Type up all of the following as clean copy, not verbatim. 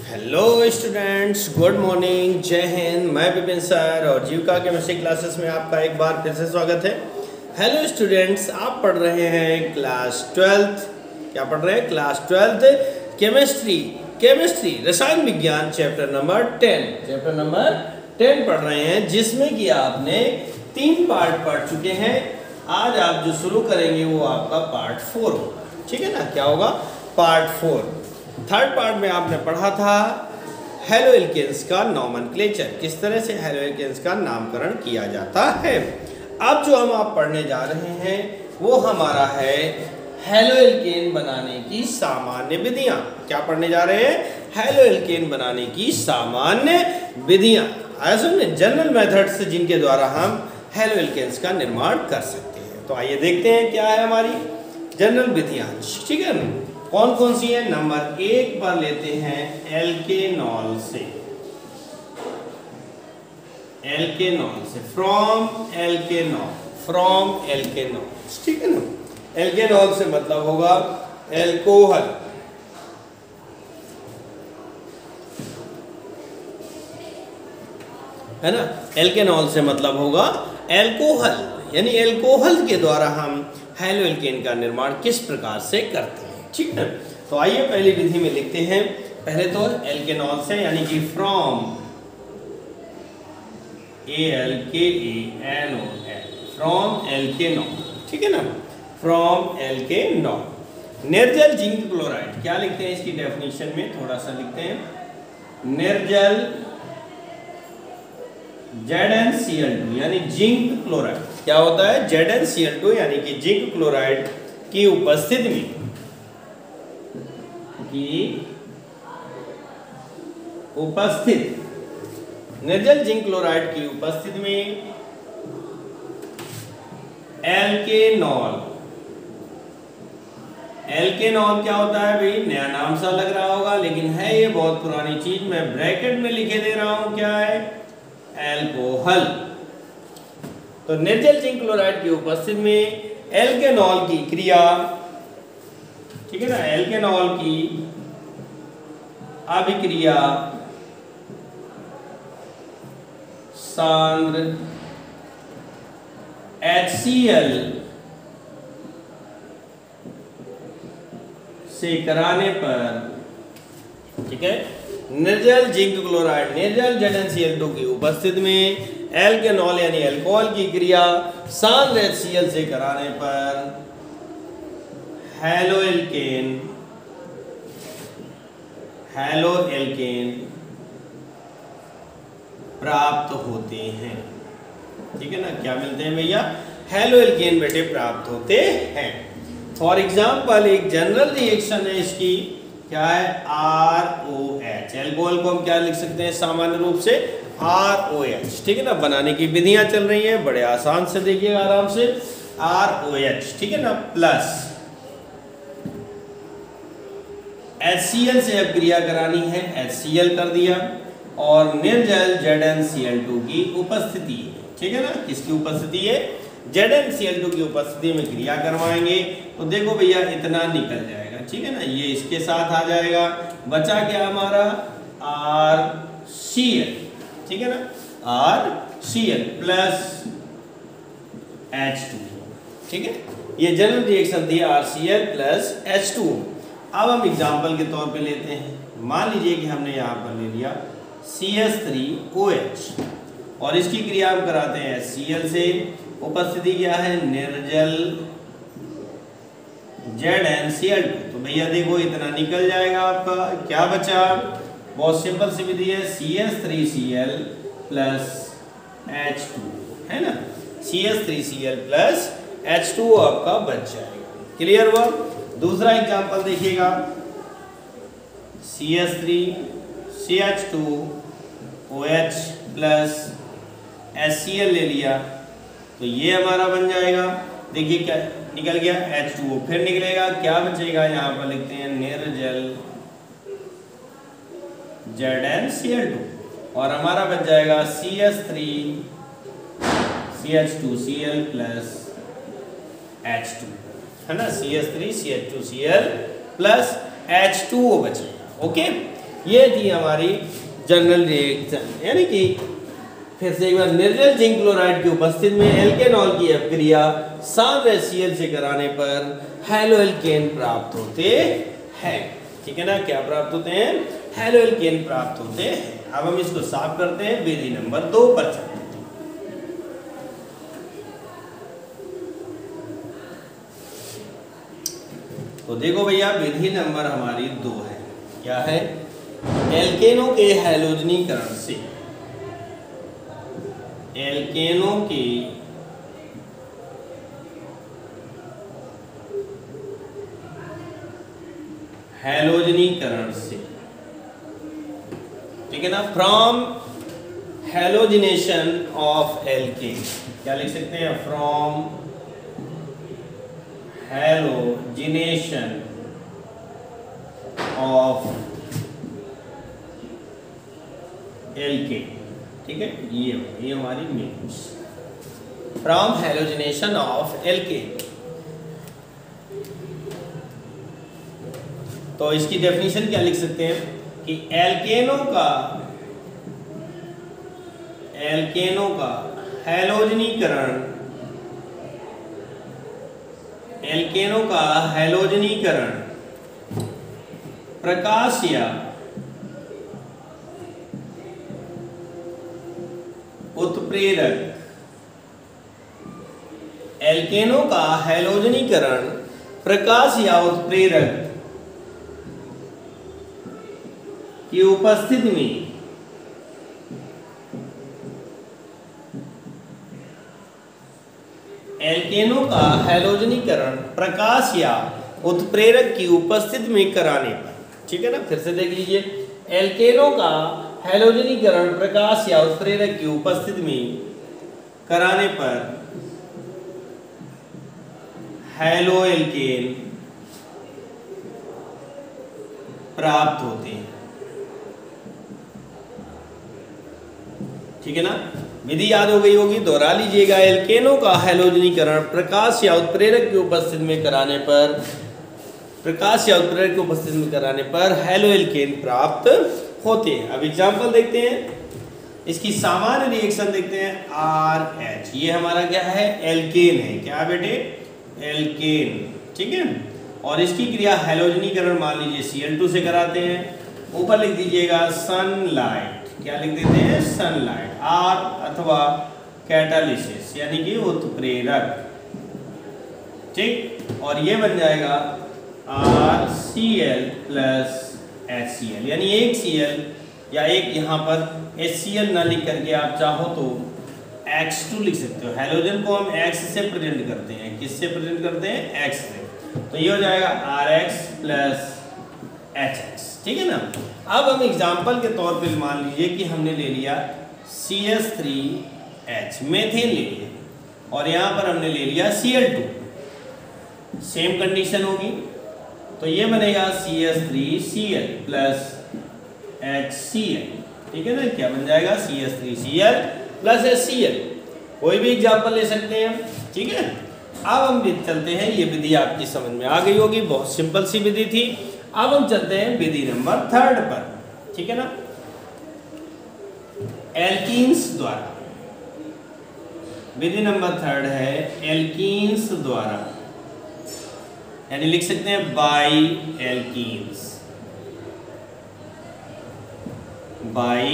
Hello students, good morning, जय हिंद। मैं Vipin sir और जीविका केमिस्ट्री क्लासेस में आपका एक बार फिर से स्वागत है। हेलो स्टूडेंट्स, आप पढ़ रहे हैं क्लास 12th। क्या पढ़ रहे हैं? क्लास 12th केमिस्ट्री रसायन विज्ञान चैप्टर नंबर 10 पढ़ रहे हैं, जिसमें कि आपने 3 पार्ट पढ़ चुके हैं। आज आप जो शुरू करेंगे वो आपका पार्ट 4 होगा, ठीक है ना? क्या होगा? पार्ट 4। थर्ड पार्ट में आपने पढ़ा था हेलो एल्केन्स का नोमेनक्लेचर, किस तरह से हेलो एल्केन्स का नामकरण किया जाता है। अब जो हम आप पढ़ने जा रहे हैं वो हमारा है हेलो एल्केन बनाने की सामान्य विधियां। क्या पढ़ने जा रहे हैं? हेलो एल्केन बनाने की सामान्य विधियां। आया समझे? जनरल मेथड्स जिनके द्वारा हम हेलो एल्केन्स का निर्माण कर सकते हैं। तो आइए देखते हैं क्या है हमारी जनरल विधियां, ठीक है। कौन कौन सी है? नंबर 1 पर लेते हैं एल्केनॉल से, फ्रॉम एल्केनॉल, ठीक है ना। एल्केनॉल से मतलब होगा एल्कोहल, है ना। एल्केनॉल से मतलब होगा एल्कोहल, यानी एल्कोहल के द्वारा हम हेलो एल्केन का निर्माण किस प्रकार से करते हैं, ठीक है। तो आइए पहली विधि में लिखते हैं। पहले तो एल्केनॉल से, यानी कि फ्रॉम, ALKENOL, फ्रॉम एल्केनॉल, ठीक है ना। फ्रॉम एल्केनॉल। निर्जल जिंक क्लोराइड, क्या लिखते हैं इसकी डेफिनेशन में? थोड़ा सा लिखते हैं। निर्जल ZnCl2 यानी जिंक क्लोराइड। क्या होता है? ZnCl2 यानी कि जिंक क्लोराइड की उपस्थिति में, निर्जल जिंक क्लोराइड की उपस्थिति में एल्केनॉल क्या होता है भाई? नया नाम सा लग रहा होगा, लेकिन है ये बहुत पुरानी चीज। मैं ब्रैकेट में लिखे दे रहा हूं, क्या है? एल्कोहल। तो निर्जल जिंक क्लोराइड की उपस्थिति में एल्केनॉल की क्रिया, ठीक है ना, एल्केनॉल की अभिक्रिया सांद्र HCl से कराने पर, ठीक है, निर्जल जिंक क्लोराइड, निर्जल ZnCl2 की उपस्थिति में एल्केनॉल यानी अल्कोहल की क्रिया सांद्र HCl से कराने पर हेलो एल्केन प्राप्त होते हैं, ठीक है ना। क्या मिलते हैं भैया? हेलो एल्केन बेटे प्राप्त होते हैं। फॉर एग्जाम्पल एक जनरल रिएक्शन है इसकी, क्या है? ROH। एल्कोहल को हम क्या लिख सकते हैं सामान्य रूप से? ROH, ठीक है ना। बनाने की विधियां चल रही हैं, बड़े आसान से देखिएगा आराम से। ROH, ठीक है ना, प्लस HCl से अब क्रिया करानी है, HCl कर दिया, और निर्जल ZnCl2 की उपस्थिति, ठीक है ना। किसकी उपस्थिति है? ZnCl2 की उपस्थिति में क्रिया करवाएंगे। तो देखो भैया इतना निकल जाएगा, ठीक है ना। ये इसके साथ आ जाएगा, बचा क्या हमारा? RCl, ठीक है ना, RCl प्लस H2, ठीक है। ये जनरल रिएक्शन थी RCl प्लस H2। अब हम एग्जाम्पल के तौर पे लेते हैं। मान लीजिए कि हमने यहाँ पर ले लिया CH3OH और इसकी क्रिया हम कराते हैं HCl से। उपस्थिति क्या है? निर्जल ZnCl2। तो भैया देखो इतना निकल जाएगा आपका। क्या बचा? बहुत सिंपल सी विधि है, CH3Cl प्लस H2, है ना। CH3Cl प्लस H2 आपका बच जाएगा। क्लियर हुआ? दूसरा एग्जाम्पल देखिएगा, CH3CH2OH प्लस HCl ले लिया, तो ये हमारा बन जाएगा। देखिए क्या निकल गया? H2O। फिर निकलेगा, क्या बचेगा? यहाँ पर लिखते हैं निर्जल ZnCl2, और हमारा बच जाएगा CH3CH2Cl प्लस H2, है ना। CH3CH2Cl प्लस H2O बचेगा। ओके, ये थी हमारी जनरल रिएक्शन, यानी कि फिर से एक बार, निर्जल जिंक क्लोराइड की उपस्थिति में एल्केनॉल की अपक्रिया सांद्र HCl से कराने पर हैलोएल्केन प्राप्त होते हैं। ठीक है ना, क्या प्राप्त होते हैं? हैलोएल्केन प्राप्त होते हैं। अब हम इसको साफ करते हैं, विधि नंबर 2 पर चलते हैं। तो देखो भैया, विधि नंबर हमारी 2 है। क्या है? एल्केनों के हैलोजनीकरण से, एल्केनों के हैलोजनीकरण से, ठीक है ना, फ्रॉम हैलोजिनेशन ऑफ एल्केन। क्या लिख सकते हैं? From halogenation of alkene. ठीक है, ये हमारी means from halogenation of alkene. तो इसकी डेफिनेशन क्या लिख सकते हैं कि एल्केनों का हैलोजनीकरण, एल्केनों का हैलोजनीकरण प्रकाश या उत्प्रेरक, एल्केनों का हैलोजनीकरण प्रकाश या उत्प्रेरक की उपस्थिति में एल्केनों का हैलोजनीकरण प्रकाश या उत्प्रेरक की उपस्थिति में कराने पर, ठीक है ना, फिर से देख लीजिए, एल्केनों का हैलोजनीकरण प्रकाश या उत्प्रेरक की उपस्थिति में कराने पर हैलोएल्केन प्राप्त होते हैं। ठीक है ना, विधि याद हो गई होगी, दोहरा लीजिएगा। एल्केनों का हैलोजनीकरण प्रकाश या उत्प्रेरक की उपस्थिति में कराने पर, प्रकाश या उत्प्रेरक की उपस्थिति में कराने पर हैलोएल्केन प्राप्त होते हैं। अब एग्जांपल देखते हैं, इसकी सामान्य रिएक्शन देखते हैं। RH, ये हमारा क्या है? एल्केन है। क्या बेटे? एल्केन। ठीक है, और इसकी क्रिया हैलोजनीकरण मान लीजिए Cl2 से कराते हैं। ऊपर लिख दीजिएगा सनलाइट। क्या लिख देते हैं? सनलाइट। R अथवा कैटालिसिस यानी कि उत्प्रेरक। ठीक, और ये बन जाएगा RCl प्लस HCl, यानी एक Cl या एक यहाँ पर HCl ना लिख करके आप चाहो तो X2 लिख सकते हो। हैलोजन को हम X से प्रेजेंट करते हैं। किससे प्रेजेंट करते हैं? X से। तो ये हो जाएगा RH प्लस HX। ठीक है ना। अब हम एग्जाम्पल के तौर पे मान लीजिए कि हमने ले लिया CH3H, मेथेन ले लिया, और यहाँ पर हमने ले लिया Cl2। सेम कंडीशन होगी, तो ये बनेगा CH3Cl प्लस HCl। ठीक है ना, क्या बन जाएगा? CH3Cl plus HCl। कोई भी एग्जाम्पल ले सकते हैं। ठीक है, अब हम चलते हैं, ये विधि आपकी समझ में आ गई होगी, बहुत सिंपल सी विधि थी। अब हम चलते हैं विधि नंबर 3 पर। ठीक है ना, एल्कीन्स द्वारा, विधि नंबर 3 है एल्कीन्स द्वारा, यानी लिख सकते हैं by alkenes, by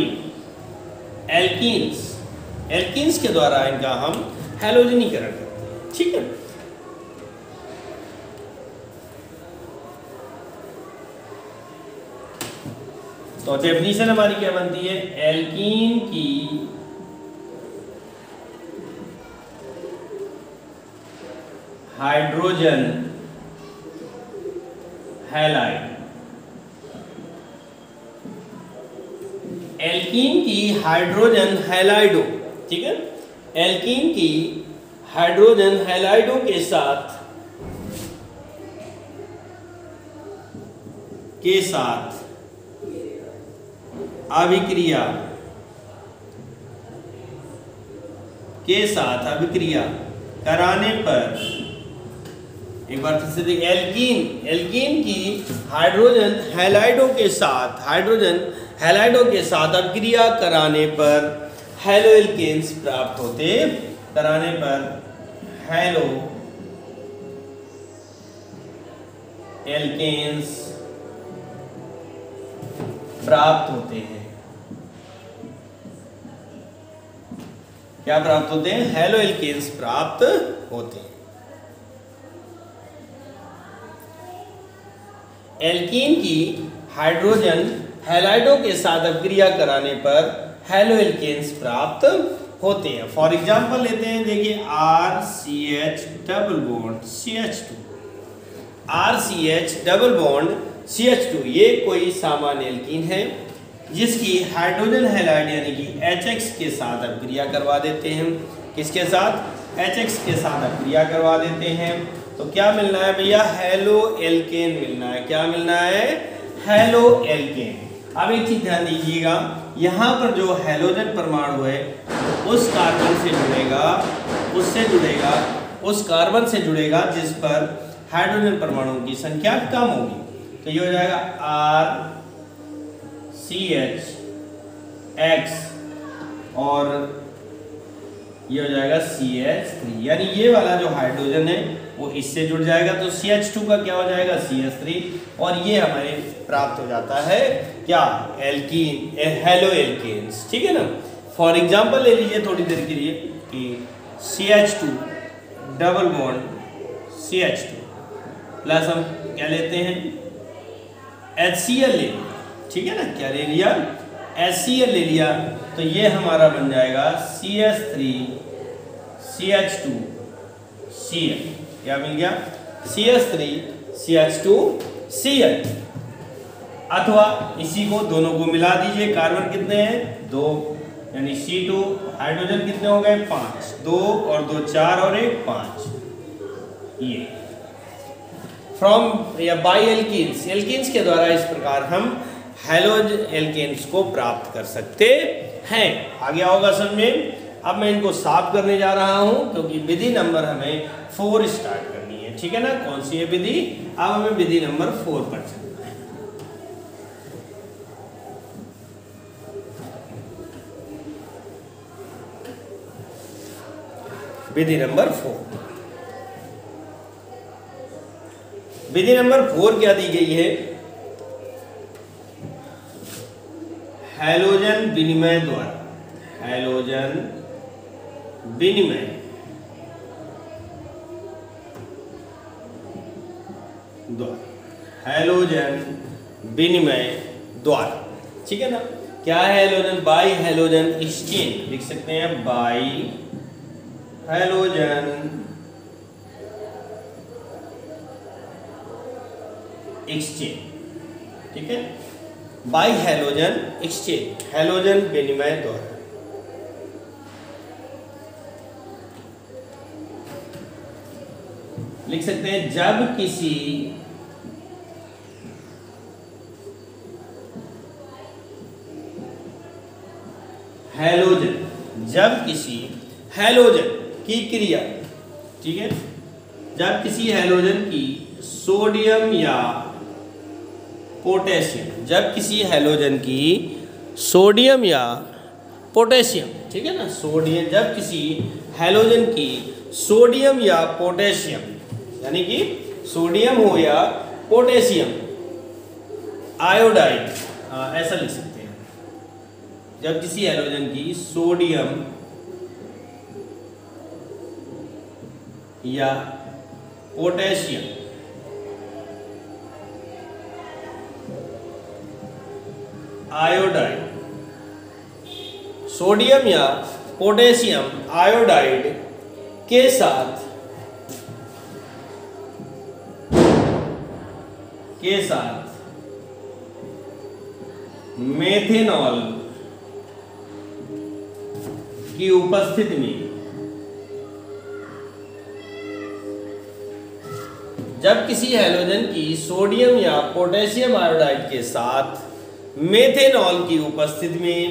alkenes. Alkenes के द्वारा इनका हम हैलोजनीकरण करते हैं। ठीक है, तो डेफिनेशन हमारी क्या बनती है? एल्कीन की हाइड्रोजन हैलाइड, एल्कीन की हाइड्रोजन हैलाइडो। ठीक है, एल्कीन की हाइड्रोजन हैलाइडो के साथ अभिक्रिया कराने पर एक बार फिर से देखिए, एल्कीन, एल्कीन की हाइड्रोजन हैलाइडों के साथ अभिक्रिया कराने पर हेलो एल्केन्स प्राप्त होते हैं। क्या प्राप्त होते हैं? हेलो एल्केन्स प्राप्त होते हैं। एल्कीन की हाइड्रोजन हैलाइडों के साथ अभिक्रिया कराने पर हेलो एल्केन्स प्राप्त होते हैं। फॉर एग्जांपल लेते हैं, देखिए RCH double bond CH2, RCH double bond CH2, ये कोई सामान्य एल्कीन है जिसकी हाइड्रोजन हैलाइड यानी कि HX के साथ अभिक्रिया करवा देते हैं। किसके साथ? HX के साथ अभिक्रिया करवा देते हैं। तो क्या मिलना है भैया? हेलो एल्केन मिलना है। क्या मिलना है? Halo alkane. अब एक चीज ध्यान दीजिएगा, यहाँ पर जो हैलोजन परमाणु है उस कार्बन से जुड़ेगा, उस कार्बन से जुड़ेगा जिस पर हाइड्रोजन परमाणुओं की संख्या कम होगी। तो ये हो जाएगा RCH और ये हो जाएगा CH3, यानी ये वाला जो हाइड्रोजन है वो इससे जुड़ जाएगा, तो CH2 का क्या हो जाएगा? CH3, और ये हमारे प्राप्त हो जाता है क्या? Alkene, hello alkenes. ठीक है ना। फॉर एग्जांपल ले लीजिए थोड़ी देर के लिए कि CH2 double bond CH2 plus हम क्या लेते हैं? HCl ले लिया। ठीक है ना, क्या ले लिया? HCl ले लिया, तो ये हमारा बन जाएगा CH3 CH2 Cl। क्या मिल गया? CH3 CH2 Cl। अथवा इसी को दोनों को मिला दीजिए, कार्बन कितने हैं? 2, यानी C2, हाइड्रोजन कितने हो गए? 5, 2 और 2 4 और 1 5। ये फ्रॉम या बाई एल्कीन्स, एल्कीन्स के द्वारा इस प्रकार हम हेलोज एल्केन्स को प्राप्त कर सकते हैं। आ गया होगा समझ में? अब मैं इनको साफ करने जा रहा हूं क्योंकि विधि नंबर हमें 4 स्टार्ट करनी है। ठीक है ना। कौन सी है विधि? अब हमें विधि नंबर 4 पर चलना है। विधि नंबर 4, विधि नंबर 4 क्या दी गई है? हैलोजन विनिमय द्वारा, हैलोजन विनिमय द्वारा, हैलोजन विनिमय द्वारा। ठीक है ना। क्या है हैलोजन? बाई हैलोजन एक्सचेंज लिख सकते हैं, बाई हैलोजन एक्सचेंज। ठीक है, बाई हैलोजन एक्सचेंज, हैलोजन विनिमय द्वारा। लिख सकते हैं जब किसी हैलोजन, जब किसी हैलोजन की क्रिया, ठीक है, जब किसी हैलोजन की सोडियम या पोटेशियम, जब किसी हैलोजन की सोडियम या पोटेशियम, ठीक है ना, सोडियम, जब किसी हैलोजन की सोडियम या पोटेशियम, यानी कि सोडियम हो या पोटेशियम आयोडाइड, ऐसा लिख सकते हैं, जब किसी हैलोजन की सोडियम या पोटेशियम आयोडाइड, सोडियम या पोटेशियम आयोडाइड के साथ मेथेनॉल की उपस्थिति में, जब किसी हैलोजन की सोडियम या पोटेशियम आयोडाइड के साथ मेथेनॉल की उपस्थिति में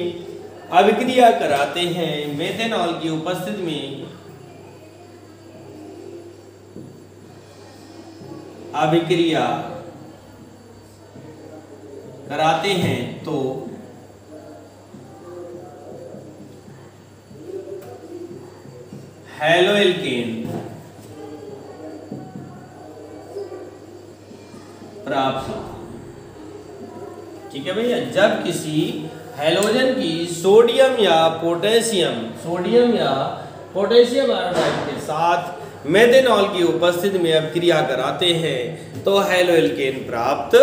अभिक्रिया कराते हैं, मेथेनॉल की उपस्थिति में अभिक्रिया कराते हैं तो हैलोएल्केन प्राप्त होता है। ठीक है भैया, जब किसी हैलोजन की सोडियम या पोटेशियम आयोडाइड के साथ मेथेनॉल की उपस्थिति में अभिक्रिया कराते हैं तो हैलोएल्केन प्राप्त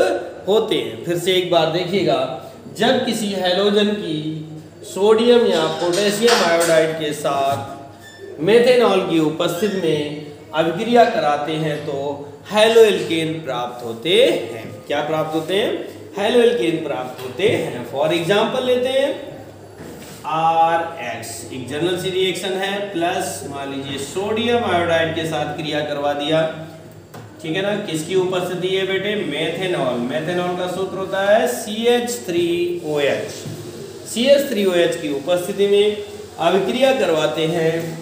होते हैं। फिर से एक बार देखिएगा, जब किसी हैलोजन की सोडियम या पोटेशियम आयोडाइड के साथ मेथेनॉल की उपस्थिति में अभिक्रिया कराते हैं तो हैलोएल्केन प्राप्त होते हैं। क्या प्राप्त होते हैं? हैलोएल्केन प्राप्त होते हैं। फॉर एग्जांपल लेते हैं RH, एक जनरल सी रिएक्शन है, प्लस मान लीजिए सोडियम आयोडाइड के साथ क्रिया करवा दिया। ठीक है ना, किसकी उपस्थिति है बेटे? मेथेनॉल का सूत्र होता है CH3OH। CH3OH की उपस्थिति में अभिक्रिया करवाते हैं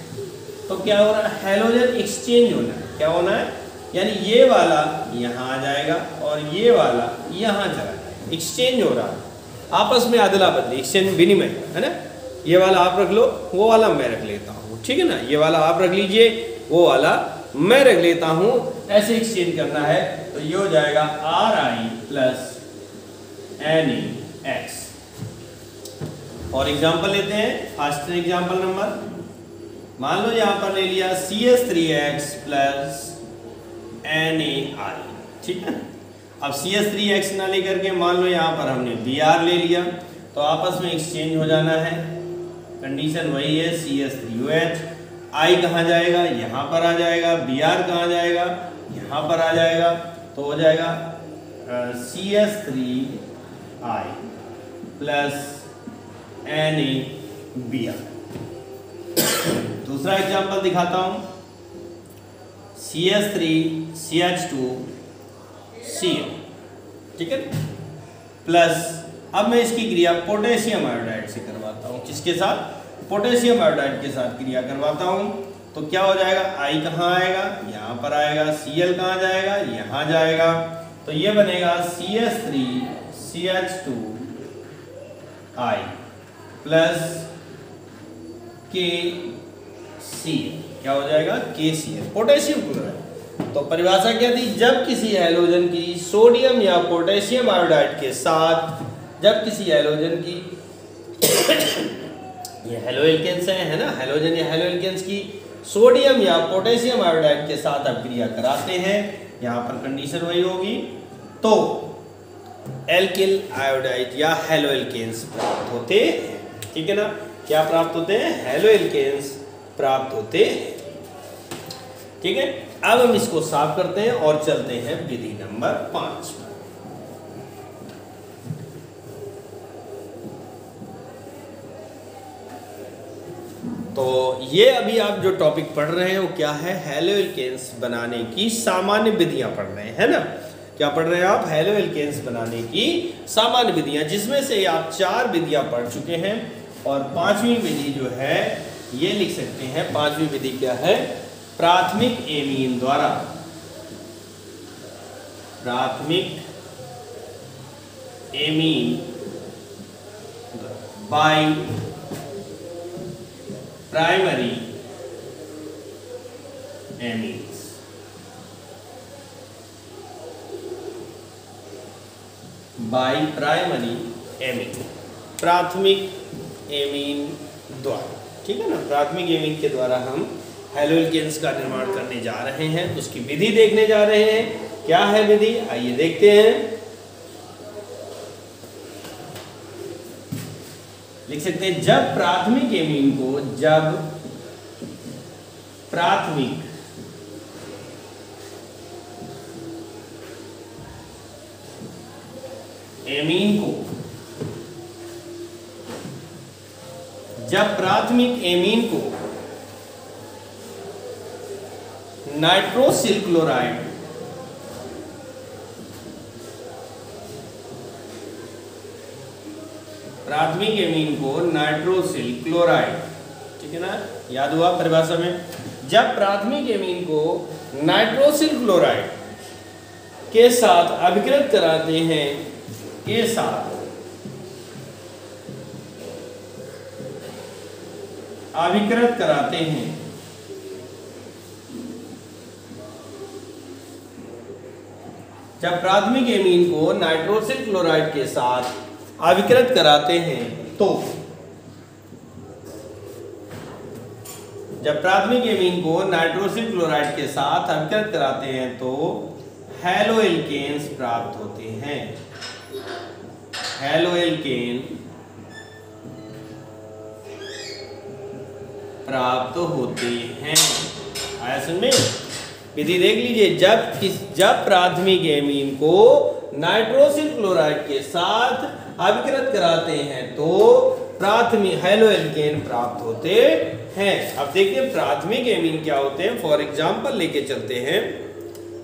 तो क्या हो रहा है? हैलोजन एक्सचेंज होना है। क्या होना है? यानी ये वाला यहाँ आ जाएगा और ये वाला यहाँ चला जाएगा, एक्सचेंज हो रहा है, आपस में अदला बदली, एक्सचेंज विनिमय, है ना। ये वाला आप रख लो, वो वाला मैं रख लेता हूँ, ठीक है ना। ये वाला आप रख लीजिए, वो वाला मैं रख लेता हूँ, ऐसे एक्सचेंज करना है। तो ये हो जाएगा Ri प्लस NaX। और एग्जाम्पल लेते हैं, फर्स्ट एग्जाम्पल नंबर, मान लो यहाँ पर ले लिया CH3X प्लस NaI। ठीक है, अब CH3X ना लेकर के मान लो यहाँ पर हमने Br ले लिया, तो आपस में एक्सचेंज हो जाना है। कंडीशन वही है, CH3OH, I कहाँ जाएगा? यहाँ पर आ जाएगा। Br कहाँ जाएगा? यहाँ पर आ जाएगा। तो हो जाएगा CH3I प्लस NaBr। दूसरा एग्जाम्पल दिखाता हूँ, CH3CH2Cl। ठीक है, प्लस अब मैं इसकी क्रिया पोटेशियम आयोडाइड से करवाता हूँ। किसके साथ? पोटेशियम आयोडाइड के साथ क्रिया करवाता हूँ। तो क्या हो जाएगा? I कहाँ आएगा? यहाँ पर आएगा। Cl कहाँ जाएगा? यहाँ जाएगा। तो ये बनेगा CH3CH2I प्लस KCl। क्या हो जाएगा? KCl, potassium chloride. तो परिभाषा क्या थी? जब किसी हैलोजन की सोडियम या पोटेशियम आयोडाइड के साथ, जब किसी हैलोजन की ये हैलोएल्केन्स है ना, हैलोजन या हैलोएल्केन्स की सोडियम या पोटेशियम आयोडाइड के साथ अभिक्रिया कराते हैं, यहाँ पर कंडीशन वही होगी, तो एल्किल आयोडाइड या हैलोएल्केन्स प्राप्त होते हैं। ठीक है ना, क्या प्राप्त होते हैं? हैलोएल्केन्स प्राप्त होते हैं। ठीक है, अब हम इसको साफ करते हैं और चलते हैं विधि नंबर 5। तो ये अभी आप जो टॉपिक पढ़ रहे हैं वो क्या है? हैलोएल्केन्स बनाने की सामान्य विधियां पढ़ रहे हैं, है ना। क्या पढ़ रहे हैं आप? हैलोएल्केन्स बनाने की सामान्य विधियां, जिसमें से आप 4 विधियां पढ़ चुके हैं और 5वीं विधि जो है ये लिख सकते हैं। 5वीं विधि क्या है? प्राथमिक एमीन द्वारा, प्राथमिक amine by primary amines. By primary amine, प्राथमिक एमीन द्वारा। ठीक है ना, प्राथमिक एमीन के द्वारा हम हैलोएल्केन्स का निर्माण करने जा रहे हैं, उसकी विधि देखने जा रहे हैं। क्या है विधि? आइए देखते हैं। लिख सकते हैं, जब प्राथमिक एमीन को, जब प्राथमिक एमीन को, जब प्राथमिक एमीन को नाइट्रोसिल क्लोराइड, प्राथमिक एमीन को नाइट्रोसिल क्लोराइड, ठीक है ना, याद हुआ परिभाषा में। जब प्राथमिक एमीन को नाइट्रोसिल क्लोराइड के साथ अभिकृत कराते हैं, के साथ अभिकृत कराते हैं। जब प्राथमिक एमीन को नाइट्रोसिल क्लोराइड के साथ अभिकृत कराते हैं तो जब प्राथमिक एमीन को नाइट्रोसिल क्लोराइड के साथ अभिकृत कराते हैं तो हैलोएल्केन्स प्राप्त होते हैं। हैलोएल्केन प्राप्त होते हैं। आया समझ में? विधि देख लीजिए, जब प्राथमिक एमीन को नाइट्रोसिल क्लोराइड के साथ अभिकृत कराते हैं तो प्राथमिक हैलोएल्केन प्राप्त होते हैं। अब देखिए प्राथमिक एमीन क्या होते हैं। फॉर एग्जांपल लेके चलते हैं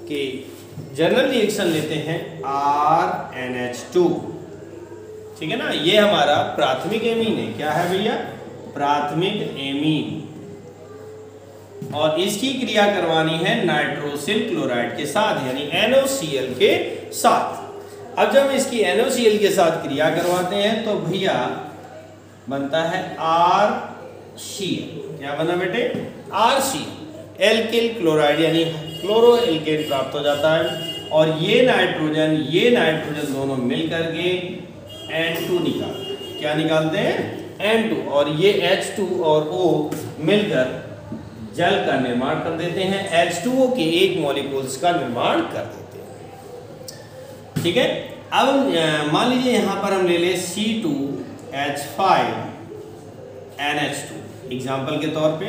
कि जनरल रिएक्शन लेते हैं RNH2, ठीक है ना, ये हमारा प्राथमिक एमीन है। क्या है भैया? प्राथमिक एमीन, और इसकी क्रिया करवानी है नाइट्रोसिल क्लोराइड के साथ यानी NaOCl के साथ। अब जब इसकी NaOCl के साथ क्रिया करवाते हैं तो भैया बनता है RCl। क्या बना बेटे? RCl, एल्किल क्लोराइड यानी क्लोरोएल्केन प्राप्त हो जाता है, और ये नाइट्रोजन दोनों मिलकर के N2 निकालते हैं। क्या निकालते हैं? N2, और ये H2 और O मिलकर जल का निर्माण कर देते हैं, H2O के एक मॉलिक्यूल्स का निर्माण कर देते हैं। ठीक है, अब मान लीजिए यहां पर हम ले लें C2H5NH2 एग्जाम्पल के तौर पे।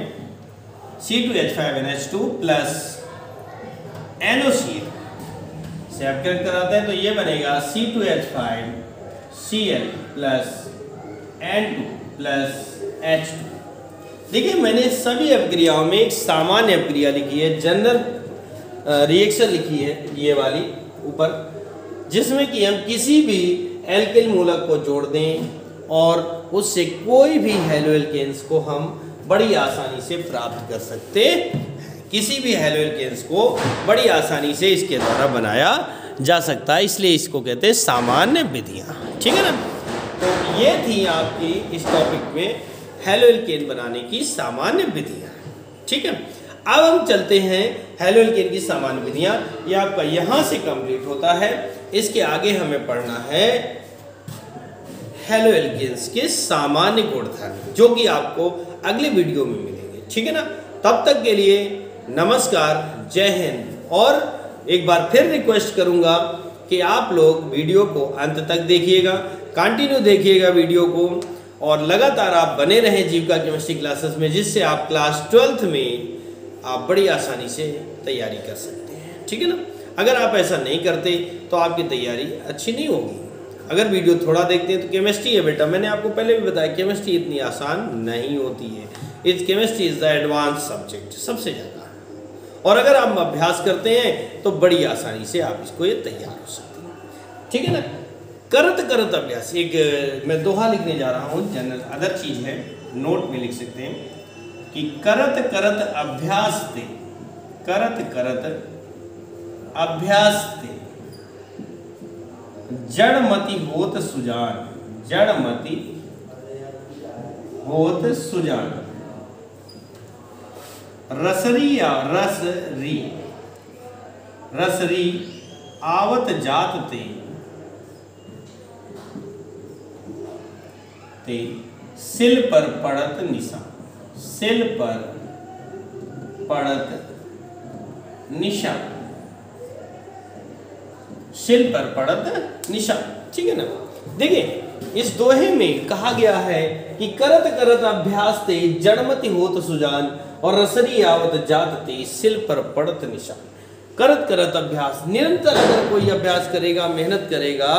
C2H5NH2 प्लस NaOCl से अपकृत कराते हैं तो ये बनेगा C2H5Cl plus N2 plus H2। देखिए मैंने सभी अपक्रियाओं में एक सामान्य अपक्रिया लिखी है, जनरल रिएक्शन लिखी है ये वाली ऊपर, जिसमें कि हम किसी भी एल्किल मूलक को जोड़ दें और उससे कोई भी हैलोएल्केन्स को हम बड़ी आसानी से प्राप्त कर सकते हैं। किसी भी हैलोएल्केन्स को बड़ी आसानी से इसके द्वारा बनाया जा सकता है, इसलिए इसको कहते हैं सामान्य विधियाँ। ठीक है ना, तो ये थी आपकी इस टॉपिक में हैलोएल्केन बनाने की सामान्य विधियाँ। ठीक है, अब हम चलते हैं हैलोएल्केन की सामान्य विधियाँ। ये आपका यहाँ से कंप्लीट होता है। इसके आगे हमें पढ़ना है हैलोएल्केन्स के सामान्य गुणधर्म, जो कि आपको अगले वीडियो में मिलेंगे। ठीक है ना, तब तक के लिए नमस्कार, जय हिंद। और एक बार फिर रिक्वेस्ट करूँगा कि आप लोग वीडियो को अंत तक देखिएगा, कंटिन्यू देखिएगा वीडियो को, और लगातार आप बने रहें जीविका केमिस्ट्री क्लासेस में, जिससे आप क्लास 12th में आप बड़ी आसानी से तैयारी कर सकते हैं। ठीक है ना, अगर आप ऐसा नहीं करते तो आपकी तैयारी अच्छी नहीं होगी। अगर वीडियो थोड़ा देखते हैं तो केमिस्ट्री है बेटा, मैंने आपको पहले भी बताया केमिस्ट्री इतनी आसान नहीं होती है। इस chemistry is the advance subject सबसे ज़्यादा, और अगर आप अभ्यास करते हैं तो बड़ी आसानी से आप इसको ये तैयार हो सकते हैं। ठीक है ना, करत अभ्यास, एक मैं दोहा लिखने जा रहा हूँ, जनरल अदर चीज़ है, नोट में लिख सकते हैं कि करत अभ्यास ते, करत अभ्यास ते जड़मति होत सुजान, जड़मति होत सुजान। रसरी या रसरी आवत जात ते सिल पर पड़त निशा, सिल पर पड़त निशा, सिल पर पड़त निशा। ठीक है ना, देखिए इस दोहे में कहा गया है कि करत अभ्यास ते जड़मति होत सुजान और रसरी आवत जात ते सिल पर पड़त निशा। करत अभ्यास, निरंतर अगर कोई अभ्यास करेगा, मेहनत करेगा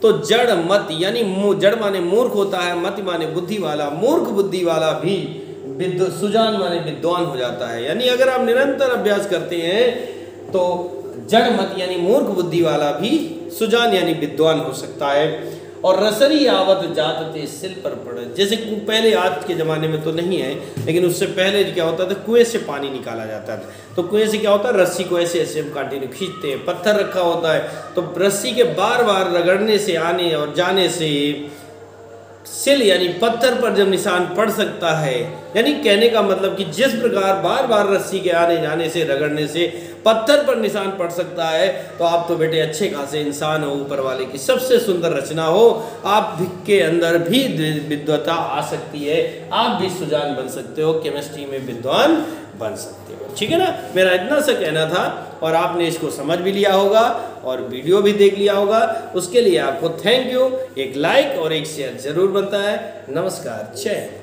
तो जड़ मत यानी जड़ माने मूर्ख होता है, मति माने बुद्धि वाला, मूर्ख बुद्धि वाला भी सुजान माने विद्वान हो जाता है। यानी अगर आप निरंतर अभ्यास करते हैं तो जड़ मत यानी मूर्ख बुद्धि वाला भी सुजान यानी विद्वान हो सकता है। और रसरी आवत जात थे सिल पर पड़े। जैसे पहले, आज के ज़माने में तो नहीं है, लेकिन उससे पहले क्या होता था, कुएं से पानी निकाला जाता था। तो कुएं से क्या होता है, रस्सी को ऐसे ऐसे हम कंटिन्यू खींचते हैं, पत्थर रखा होता है, तो रस्सी के बार बार रगड़ने से, आने और जाने से सिल यानी पत्थर पर जब निशान पड़ सकता है, यानी कहने का मतलब कि जिस प्रकार बार बार रस्सी के आने जाने से, रगड़ने से पत्थर पर निशान पड़ सकता है, तो आप तो बेटे अच्छे खासे इंसान हो, ऊपर वाले की सबसे सुंदर रचना हो, आप के अंदर भी विद्वता आ सकती है, आप भी सुजान बन सकते हो, केमिस्ट्री में विद्वान बन सकते हो। ठीक है ना, मेरा इतना सा कहना था, और आपने इसको समझ भी लिया होगा और वीडियो भी देख लिया होगा। उसके लिए आपको थैंक यू। एक लाइक और एक शेयर जरूर बनता है। नमस्कार, जय हिंद।